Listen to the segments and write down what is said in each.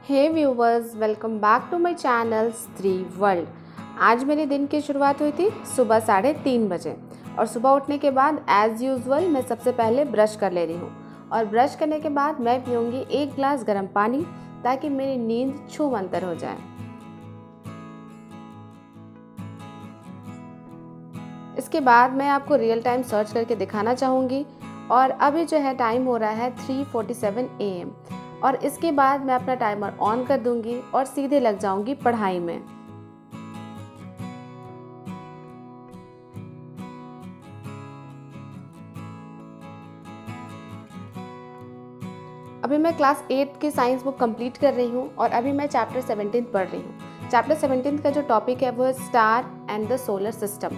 Hey viewers, welcome back to my channel Stree world. आज मेरे दिन की शुरुआत हुई थी सुबह 3:30 बजे और सुबह उठने के बाद एज़ यूजुअल मैं सबसे पहले ब्रश कर ले रही हूँ और ब्रश करने के बाद मैं पीऊँगी 1 गिलास गर्म पानी ताकि मेरी नींद छूमंतर हो जाए। इसके बाद मैं आपको रियल टाइम सर्च करके दिखाना चाहूँगी और अभी जो है टाइम हो रहा है 3:47 AM और इसके बाद मैं अपना टाइमर ऑन कर दूंगी और सीधे लग जाऊंगी पढ़ाई में। अभी मैं क्लास 8 की साइंस बुक कंप्लीट कर रही हूँ और अभी मैं चैप्टर 17 पढ़ रही हूँ। चैप्टर 17 का जो टॉपिक है वो है star and the solar system.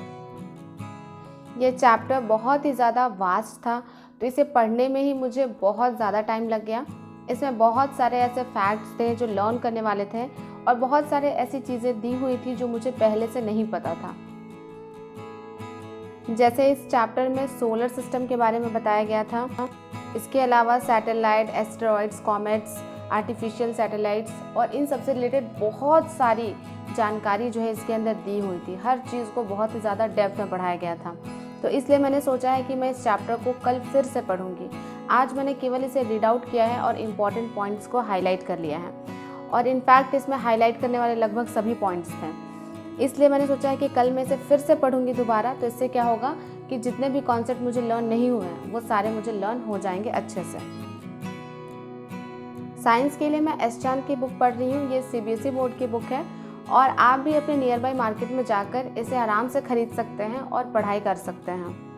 ये चैप्टर बहुत ही ज़्यादा वास्ट था, तो इसे पढ़ने में ही मुझे बहुत ज़्यादा टाइम लग गया। इसमें बहुत सारे ऐसे फैक्ट्स थे जो लर्न करने वाले थे और बहुत सारे ऐसी चीज़ें दी हुई थी जो मुझे पहले से नहीं पता था। जैसे इस चैप्टर में सोलर सिस्टम के बारे में बताया गया था। इसके अलावा satellite, asteroids, comets, artificial satellites और इन सबसे रिलेटेड बहुत सारी जानकारी जो है इसके अंदर दी हुई थी। हर चीज़ को बहुत ही ज़्यादा डेप्थ में पढ़ाया गया था, तो इसलिए मैंने सोचा है कि मैं इस चैप्टर को कल फिर से पढ़ूंगी। आज मैंने केवल इसे रीड आउट किया है और इम्पॉर्टेंट पॉइंट्स को हाईलाइट कर लिया है और इनफैक्ट इसमें हाईलाइट करने वाले लगभग सभी पॉइंट्स थे। इसलिए मैंने सोचा है कि कल मैं इसे फिर से पढ़ूंगी दोबारा, तो इससे क्या होगा कि जितने भी कॉन्सेप्ट मुझे लर्न नहीं हुए हैं वो सारे मुझे लर्न हो जाएंगे अच्छे से। साइंस के लिए मैं एस चांद की बुक पढ़ रही हूँ। ये CBSE बोर्ड की बुक है और आप भी अपने नियर बाई मार्केट में जाकर इसे आराम से खरीद सकते हैं और पढ़ाई कर सकते हैं।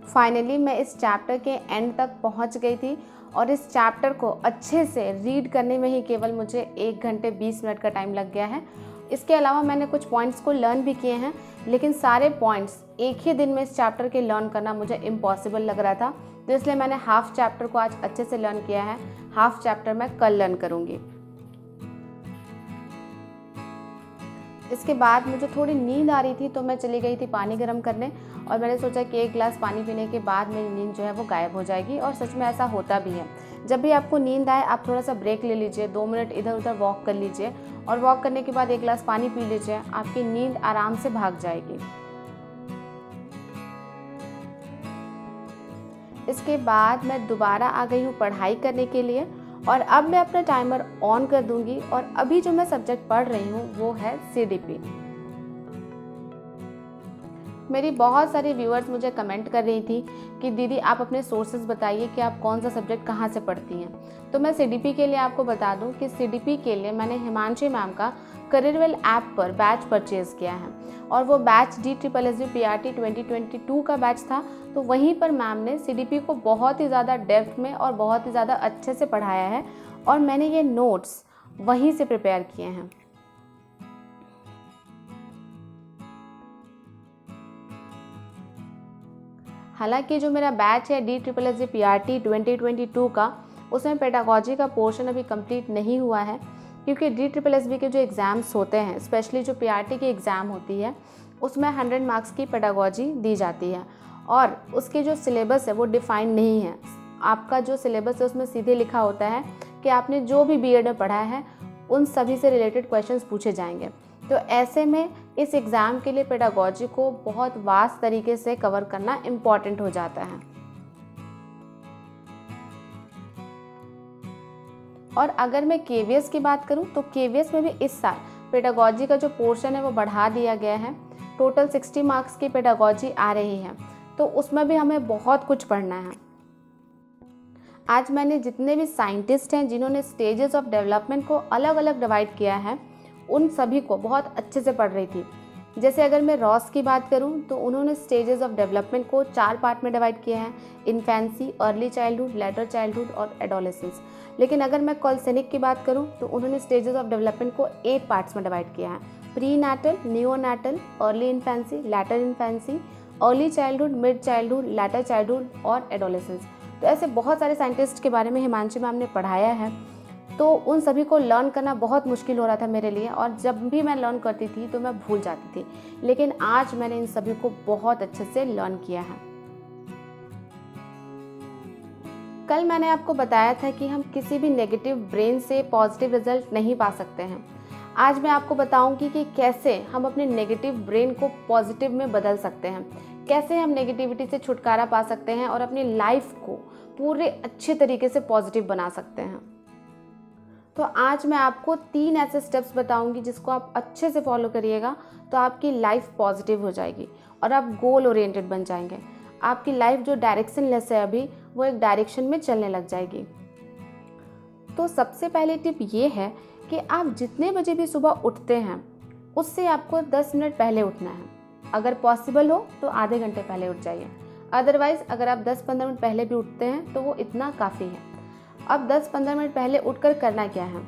फाइनली मैं इस चैप्टर के एंड तक पहुंच गई थी और इस चैप्टर को अच्छे से रीड करने में ही केवल मुझे 1 घंटे 20 मिनट का टाइम लग गया है। इसके अलावा मैंने कुछ पॉइंट्स को लर्न भी किए हैं, लेकिन सारे पॉइंट्स एक ही दिन में इस चैप्टर के लर्न करना मुझे इम्पॉसिबल लग रहा था, तो इसलिए मैंने हाफ चैप्टर को आज अच्छे से लर्न किया है। हाफ चैप्टर मैं कल लर्न करूँगी। इसके बाद मुझे थोड़ी नींद आ रही थी, तो मैं चली गई थी पानी गर्म करने और मैंने सोचा कि 1 गिलास पानी पीने के बाद मेरी नींद जो है वो गायब हो जाएगी और सच में ऐसा होता भी है। जब भी आपको नींद आए आप थोड़ा सा ब्रेक ले लीजिए, 2 मिनट इधर उधर वॉक कर लीजिए और वॉक करने के बाद 1 गिलास पानी पी लीजिए, आपकी नींद आराम से भाग जाएगी। इसके बाद मैं दोबारा आ गई हूँ पढ़ाई करने के लिए और अब मैं अपना टाइमर ऑन कर दूंगी और अभी जो मैं सब्जेक्ट पढ़ रही हूँ वो है CDP। मेरी बहुत सारी व्यूअर्स मुझे कमेंट कर रही थी कि दीदी आप अपने सोर्सेज बताइए कि आप कौन सा सब्जेक्ट कहाँ से पढ़ती हैं। तो मैं CDP के लिए आपको बता दूं कि CDP के लिए मैंने हिमांशी मैम का करियरवेल ऐप पर बैच परचेज़ किया है और वो बैच DSSB PRT 2022 का बैच था। तो वहीं पर मैम ने CDP को बहुत ही ज़्यादा डेप्थ में और बहुत ही ज़्यादा अच्छे से पढ़ाया है और मैंने ये नोट्स वहीं से प्रिपेयर किए हैं। हालांकि जो मेरा बैच है DSSB PRT 2022 का, उसमें पेडागॉजी का पोर्शन अभी कंप्लीट नहीं हुआ है, क्योंकि DSSB के जो एग्ज़ाम्स होते हैं, स्पेशली जो PRT की एग्ज़ाम होती है, उसमें 100 मार्क्स की पेडागॉजी दी जाती है और उसके जो सिलेबस है वो डिफ़ाइन नहीं है। आपका जो सिलेबस है उसमें सीधे लिखा होता है कि आपने जो भी BEd में पढ़ा है उन सभी से रिलेटेड क्वेश्चंस पूछे जाएंगे। तो ऐसे में इस एग्ज़ाम के लिए पेडागॉजी को बहुत वास्ट तरीके से कवर करना इम्पॉर्टेंट हो जाता है। और अगर मैं KVS की बात करूं तो KVS में भी इस साल पेडागॉजी का जो पोर्शन है वो बढ़ा दिया गया है। टोटल 60 मार्क्स की पेडागॉजी आ रही है, तो उसमें भी हमें बहुत कुछ पढ़ना है। आज मैंने जितने भी साइंटिस्ट हैं जिन्होंने स्टेजेस ऑफ डेवलपमेंट को अलग अलग डिवाइड किया है, उन सभी को बहुत अच्छे से पढ़ रही थी। जैसे अगर मैं रॉस की बात करूं तो उन्होंने स्टेजेस ऑफ डेवलपमेंट को 4 पार्ट में डिवाइड किया है: infancy, early childhood, later childhood और एडोलेसेंस। लेकिन अगर मैं कॉल्सेनिक की बात करूं तो उन्होंने स्टेजेस ऑफ डेवलपमेंट को 8 पार्ट्स में डिवाइड किया है: prenatal, neonatal, early infancy, later infancy, early childhood, mid childhood, later childhood और एडोलेसेंस। तो ऐसे बहुत सारे साइंटिस्ट के बारे में हिमांशी मैम ने पढ़ाया है, तो उन सभी को लर्न करना बहुत मुश्किल हो रहा था मेरे लिए और जब भी मैं लर्न करती थी तो मैं भूल जाती थी। लेकिन आज मैंने इन सभी को बहुत अच्छे से लर्न किया है। कल मैंने आपको बताया था कि हम किसी भी नेगेटिव ब्रेन से पॉजिटिव रिजल्ट नहीं पा सकते हैं। आज मैं आपको बताऊंगी कि कैसे हम अपने नेगेटिव ब्रेन को पॉजिटिव में बदल सकते हैं, कैसे हम नेगेटिविटी से छुटकारा पा सकते हैं और अपनी लाइफ को पूरे अच्छे तरीके से पॉजिटिव बना सकते हैं। तो आज मैं आपको 3 ऐसे स्टेप्स बताऊंगी जिसको आप अच्छे से फॉलो करिएगा तो आपकी लाइफ पॉजिटिव हो जाएगी और आप गोल ओरिएंटेड बन जाएंगे। आपकी लाइफ जो डायरेक्शनलेस है अभी, वो एक डायरेक्शन में चलने लग जाएगी। तो सबसे पहले टिप ये है कि आप जितने बजे भी सुबह उठते हैं उससे आपको 10 मिनट पहले उठना है। अगर पॉसिबल हो तो आधे घंटे पहले उठ जाइए, अदरवाइज़ अगर आप 10-15 मिनट पहले भी उठते हैं तो वो इतना काफ़ी है। अब 10-15 मिनट पहले उठकर करना क्या है,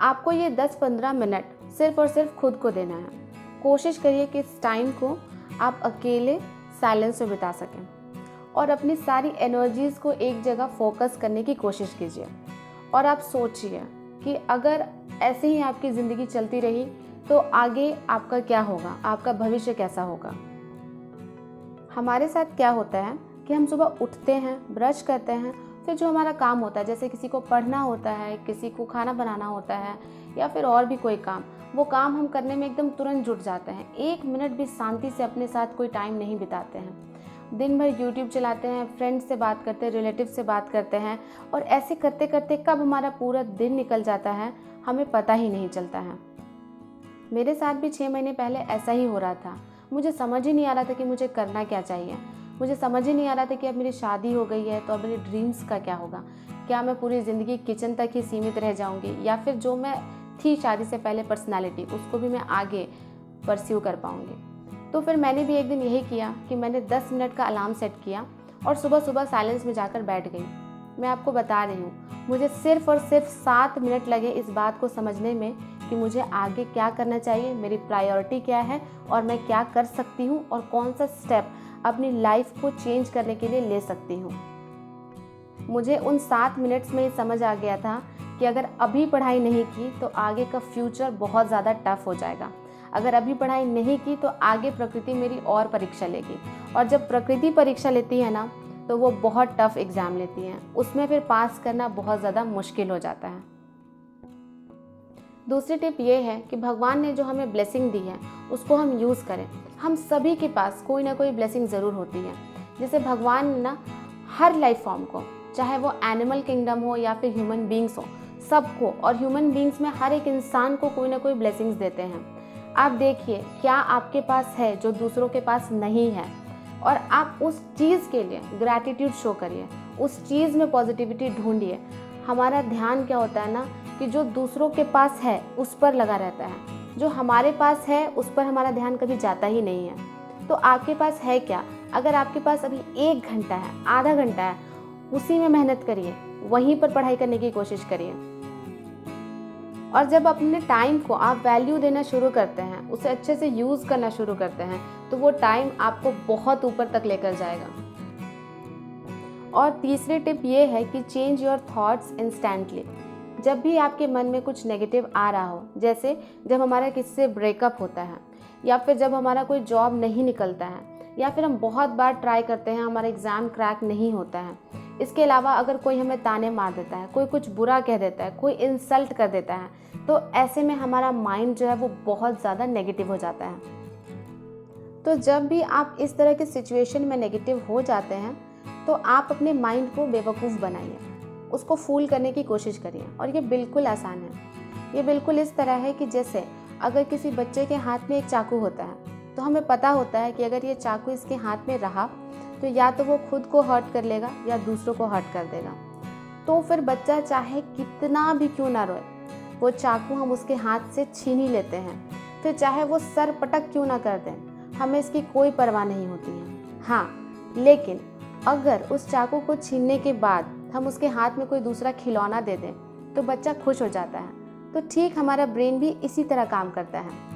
आपको ये 10-15 मिनट सिर्फ और सिर्फ खुद को देना है। कोशिश करिए कि इस टाइम को आप अकेले साइलेंस में बिता सकें और अपनी सारी एनर्जीज़ को एक जगह फोकस करने की कोशिश कीजिए। और आप सोचिए कि अगर ऐसे ही आपकी ज़िंदगी चलती रही तो आगे आपका क्या होगा, आपका भविष्य कैसा होगा। हमारे साथ क्या होता है कि हम सुबह उठते हैं, ब्रश करते हैं, फिर जो हमारा काम होता है, जैसे किसी को पढ़ना होता है, किसी को खाना बनाना होता है या फिर और भी कोई काम, वो काम हम करने में एकदम तुरंत जुट जाते हैं। 1 मिनट भी शांति से अपने साथ कोई टाइम नहीं बिताते हैं। दिन भर यूट्यूब चलाते हैं, फ्रेंड्स से बात करते हैं, रिलेटिव से बात करते हैं और ऐसे करते करते कब हमारा पूरा दिन निकल जाता है हमें पता ही नहीं चलता है। मेरे साथ भी 6 महीने पहले ऐसा ही हो रहा था। मुझे समझ ही नहीं आ रहा था कि मुझे करना क्या चाहिए। मुझे समझ ही नहीं आ रहा था कि अब मेरी शादी हो गई है तो अब मेरे ड्रीम्स का क्या होगा। क्या मैं पूरी ज़िंदगी किचन तक ही सीमित रह जाऊंगी या फिर जो मैं थी शादी से पहले पर्सनालिटी, उसको भी मैं आगे परस्यू कर पाऊंगी। तो फिर मैंने भी एक दिन यही किया कि मैंने 10 मिनट का अलार्म सेट किया और सुबह सुबह साइलेंस में जाकर बैठ गई। मैं आपको बता रही हूँ, मुझे सिर्फ और सिर्फ 7 मिनट लगे इस बात को समझने में कि मुझे आगे क्या करना चाहिए, मेरी प्रायोरिटी क्या है और मैं क्या कर सकती हूँ और कौन सा स्टेप अपनी लाइफ को चेंज करने के लिए ले सकती हूँ। मुझे उन 7 मिनट्स में समझ आ गया था कि अगर अभी पढ़ाई नहीं की तो आगे का फ्यूचर बहुत ज़्यादा टफ हो जाएगा। अगर अभी पढ़ाई नहीं की तो आगे प्रकृति मेरी और परीक्षा लेगी और जब प्रकृति परीक्षा लेती है ना तो वो बहुत टफ एग्ज़ाम लेती हैं, उसमें फिर पास करना बहुत ज़्यादा मुश्किल हो जाता है। दूसरी टिप ये है कि भगवान ने जो हमें ब्लेसिंग दी है उसको हम यूज़ करें। हम सभी के पास कोई ना कोई ब्लेसिंग ज़रूर होती है। जैसे भगवान ने ना हर लाइफ फॉर्म को, चाहे वो एनिमल किंगडम हो या फिर ह्यूमन बींग्स हो, सबको, और ह्यूमन बींग्स में हर एक इंसान को कोई ना कोई ब्लेसिंग्स देते हैं। आप देखिए क्या आपके पास है जो दूसरों के पास नहीं है और आप उस चीज़ के लिए ग्रैटिट्यूड शो करिए, उस चीज़ में पॉजिटिविटी ढूंढिए। हमारा ध्यान क्या होता है ना कि जो दूसरों के पास है उस पर लगा रहता है, जो हमारे पास है उस पर हमारा ध्यान कभी जाता ही नहीं है। तो आपके पास है क्या? अगर आपके पास अभी 1 घंटा है, आधा घंटा है, उसी में मेहनत करिए, वहीं पर पढ़ाई करने की कोशिश करिए। और जब अपने टाइम को आप वैल्यू देना शुरू करते हैं, उसे अच्छे से यूज़ करना शुरू करते हैं, तो वो टाइम आपको बहुत ऊपर तक लेकर जाएगा। और तीसरी टिप ये है कि चेंज योर थॉट्स इंस्टेंटली। जब भी आपके मन में कुछ नेगेटिव आ रहा हो, जैसे जब हमारा किसी से ब्रेकअप होता है या फिर जब हमारा कोई जॉब नहीं निकलता है या फिर हम बहुत बार ट्राई करते हैं, हमारा एग्ज़ाम क्रैक नहीं होता है, इसके अलावा अगर कोई हमें ताने मार देता है, कोई कुछ बुरा कह देता है, कोई इंसल्ट कर देता है, तो ऐसे में हमारा माइंड जो है वो बहुत ज़्यादा नेगेटिव हो जाता है। तो जब भी आप इस तरह की सिचुएशन में नेगेटिव हो जाते हैं तो आप अपने माइंड को बेवकूफ़ बनाइए, उसको फूल करने की कोशिश करिए। और ये बिल्कुल आसान है। ये बिल्कुल इस तरह है कि जैसे अगर किसी बच्चे के हाथ में एक चाकू होता है तो हमें पता होता है कि अगर ये चाकू इसके हाथ में रहा तो या तो वो खुद को हर्ट कर लेगा या दूसरों को हर्ट कर देगा। तो फिर बच्चा चाहे कितना भी क्यों ना रोए, वो चाकू हम उसके हाथ से छीन ही लेते हैं। फिर चाहे वो सर पटक क्यों ना कर दें, हमें इसकी कोई परवाह नहीं होती है। हाँ, लेकिन अगर उस चाकू को छीनने के बाद हम उसके हाथ में कोई दूसरा खिलौना दे दें तो बच्चा खुश हो जाता है। तो ठीक हमारा ब्रेन भी इसी तरह काम करता है।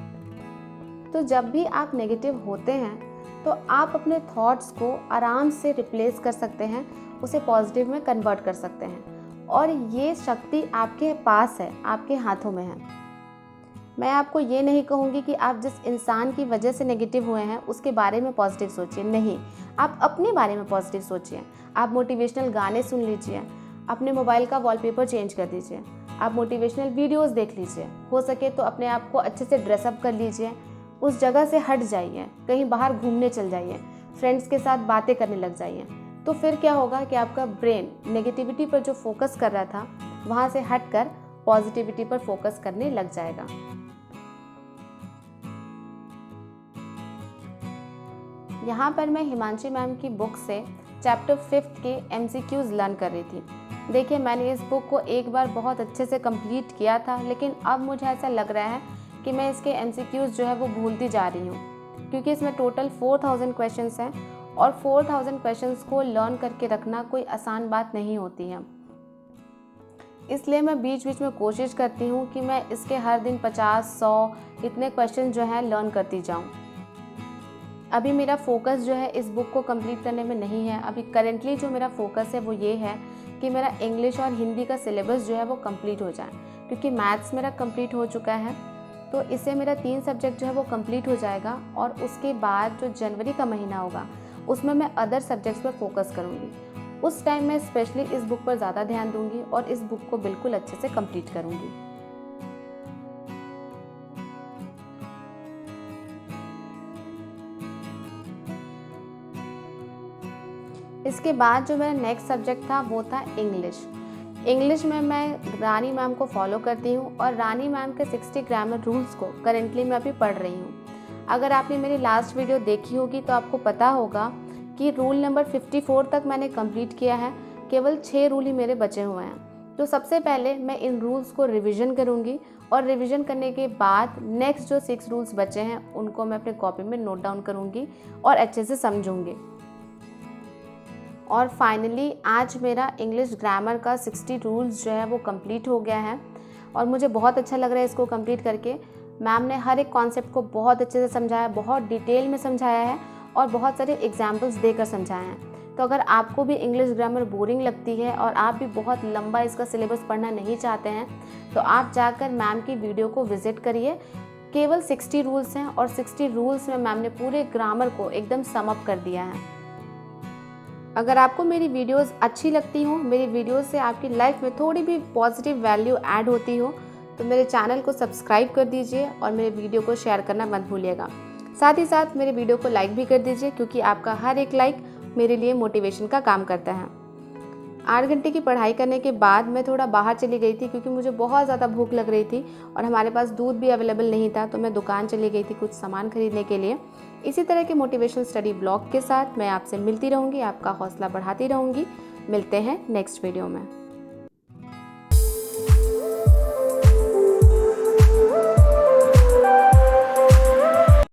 तो जब भी आप नेगेटिव होते हैं तो आप अपने थॉट्स को आराम से रिप्लेस कर सकते हैं, उसे पॉजिटिव में कन्वर्ट कर सकते हैं और ये शक्ति आपके पास है, आपके हाथों में है। मैं आपको ये नहीं कहूँगी कि आप जिस इंसान की वजह से नेगेटिव हुए हैं उसके बारे में पॉजिटिव सोचिए, नहीं, आप अपने बारे में पॉजिटिव सोचिए। आप मोटिवेशनल गाने सुन लीजिए, अपने मोबाइल का वॉलपेपर चेंज कर दीजिए, आप मोटिवेशनल वीडियोस देख लीजिए, हो सके तो अपने आप को अच्छे से ड्रेसअप कर लीजिए, उस जगह से हट जाइए, कहीं बाहर घूमने चल जाइए, फ्रेंड्स के साथ बातें करने लग जाइए। तो फिर क्या होगा कि आपका ब्रेन नेगेटिविटी पर जो फोकस कर रहा था वहाँ से हटकर पॉजिटिविटी पर फोकस करने लग जाएगा। यहाँ पर मैं हिमांशी मैम की बुक से चैप्टर 5 के MCQs लर्न कर रही थी। देखिए, मैंने इस बुक को एक बार बहुत अच्छे से कंप्लीट किया था, लेकिन अब मुझे ऐसा लग रहा है कि मैं इसके MCQs जो है वो भूलती जा रही हूँ, क्योंकि इसमें टोटल 4000 क्वेश्चंस हैं और 4000 क्वेश्चंस को लर्न करके रखना कोई आसान बात नहीं होती है। इसलिए मैं बीच बीच में कोशिश करती हूँ कि मैं इसके हर दिन 50-100 इतने क्वेश्चन जो है लर्न करती जाऊँ। अभी मेरा फोकस जो है इस बुक को कंप्लीट करने में नहीं है। अभी करेंटली जो मेरा फोकस है वो ये है कि मेरा इंग्लिश और हिंदी का सिलेबस जो है वो कंप्लीट हो जाए, क्योंकि मैथ्स मेरा कंप्लीट हो चुका है। तो इससे मेरा 3 सब्जेक्ट जो है वो कंप्लीट हो जाएगा और उसके बाद जो जनवरी का महीना होगा उसमें मैं अदर सब्जेक्ट्स पर फोकस करूँगी। उस टाइम मैं स्पेशली इस बुक पर ज़्यादा ध्यान दूँगी और इस बुक को बिल्कुल अच्छे से कंप्लीट करूँगी। इसके बाद जो मेरा नेक्स्ट सब्जेक्ट था वो था इंग्लिश। इंग्लिश में मैं रानी मैम को फॉलो करती हूँ और रानी मैम के 60 ग्रामर रूल्स को करेंटली मैं अभी पढ़ रही हूँ। अगर आपने मेरी लास्ट वीडियो देखी होगी तो आपको पता होगा कि रूल नंबर 54 तक मैंने कंप्लीट किया है, केवल 6 रूल ही मेरे बचे हुए हैं। तो सबसे पहले मैं इन रूल्स को रिविज़न करूँगी और रिविज़न करने के बाद नेक्स्ट जो 6 रूल्स बचे हैं उनको मैं अपने कॉपी में नोट डाउन करूँगी और अच्छे से समझूँगी। और फाइनली आज मेरा इंग्लिश ग्रामर का 60 रूल्स जो है वो कंप्लीट हो गया है और मुझे बहुत अच्छा लग रहा है इसको कंप्लीट करके। मैम ने हर एक कॉन्सेप्ट को बहुत अच्छे से समझाया, बहुत डिटेल में समझाया है और बहुत सारे एग्जाम्पल्स देकर समझाया है। तो अगर आपको भी इंग्लिश ग्रामर बोरिंग लगती है और आप भी बहुत लंबा इसका सिलेबस पढ़ना नहीं चाहते हैं तो आप जाकर मैम की वीडियो को विज़िट करिए। केवल 60 रूल्स हैं और 60 रूल्स में मैम ने पूरे ग्रामर को एकदम सम अप कर दिया है। अगर आपको मेरी वीडियोस अच्छी लगती हो, मेरी वीडियोस से आपकी लाइफ में थोड़ी भी पॉजिटिव वैल्यू ऐड होती हो, तो मेरे चैनल को सब्सक्राइब कर दीजिए और मेरे वीडियो को शेयर करना मत भूलिएगा। साथ ही साथ मेरे वीडियो को लाइक भी कर दीजिए, क्योंकि आपका हर एक लाइक मेरे लिए मोटिवेशन का काम करता है। 8 घंटे की पढ़ाई करने के बाद मैं थोड़ा बाहर चली गई थी, क्योंकि मुझे बहुत ज़्यादा भूख लग रही थी और हमारे पास दूध भी अवेलेबल नहीं था, तो मैं दुकान चली गई थी कुछ सामान खरीदने के लिए। इसी तरह के मोटिवेशनल स्टडी ब्लॉग के साथ मैं आपसे मिलती रहूँगी, आपका हौसला बढ़ाती रहूँगी। मिलते हैं नेक्स्ट वीडियो में।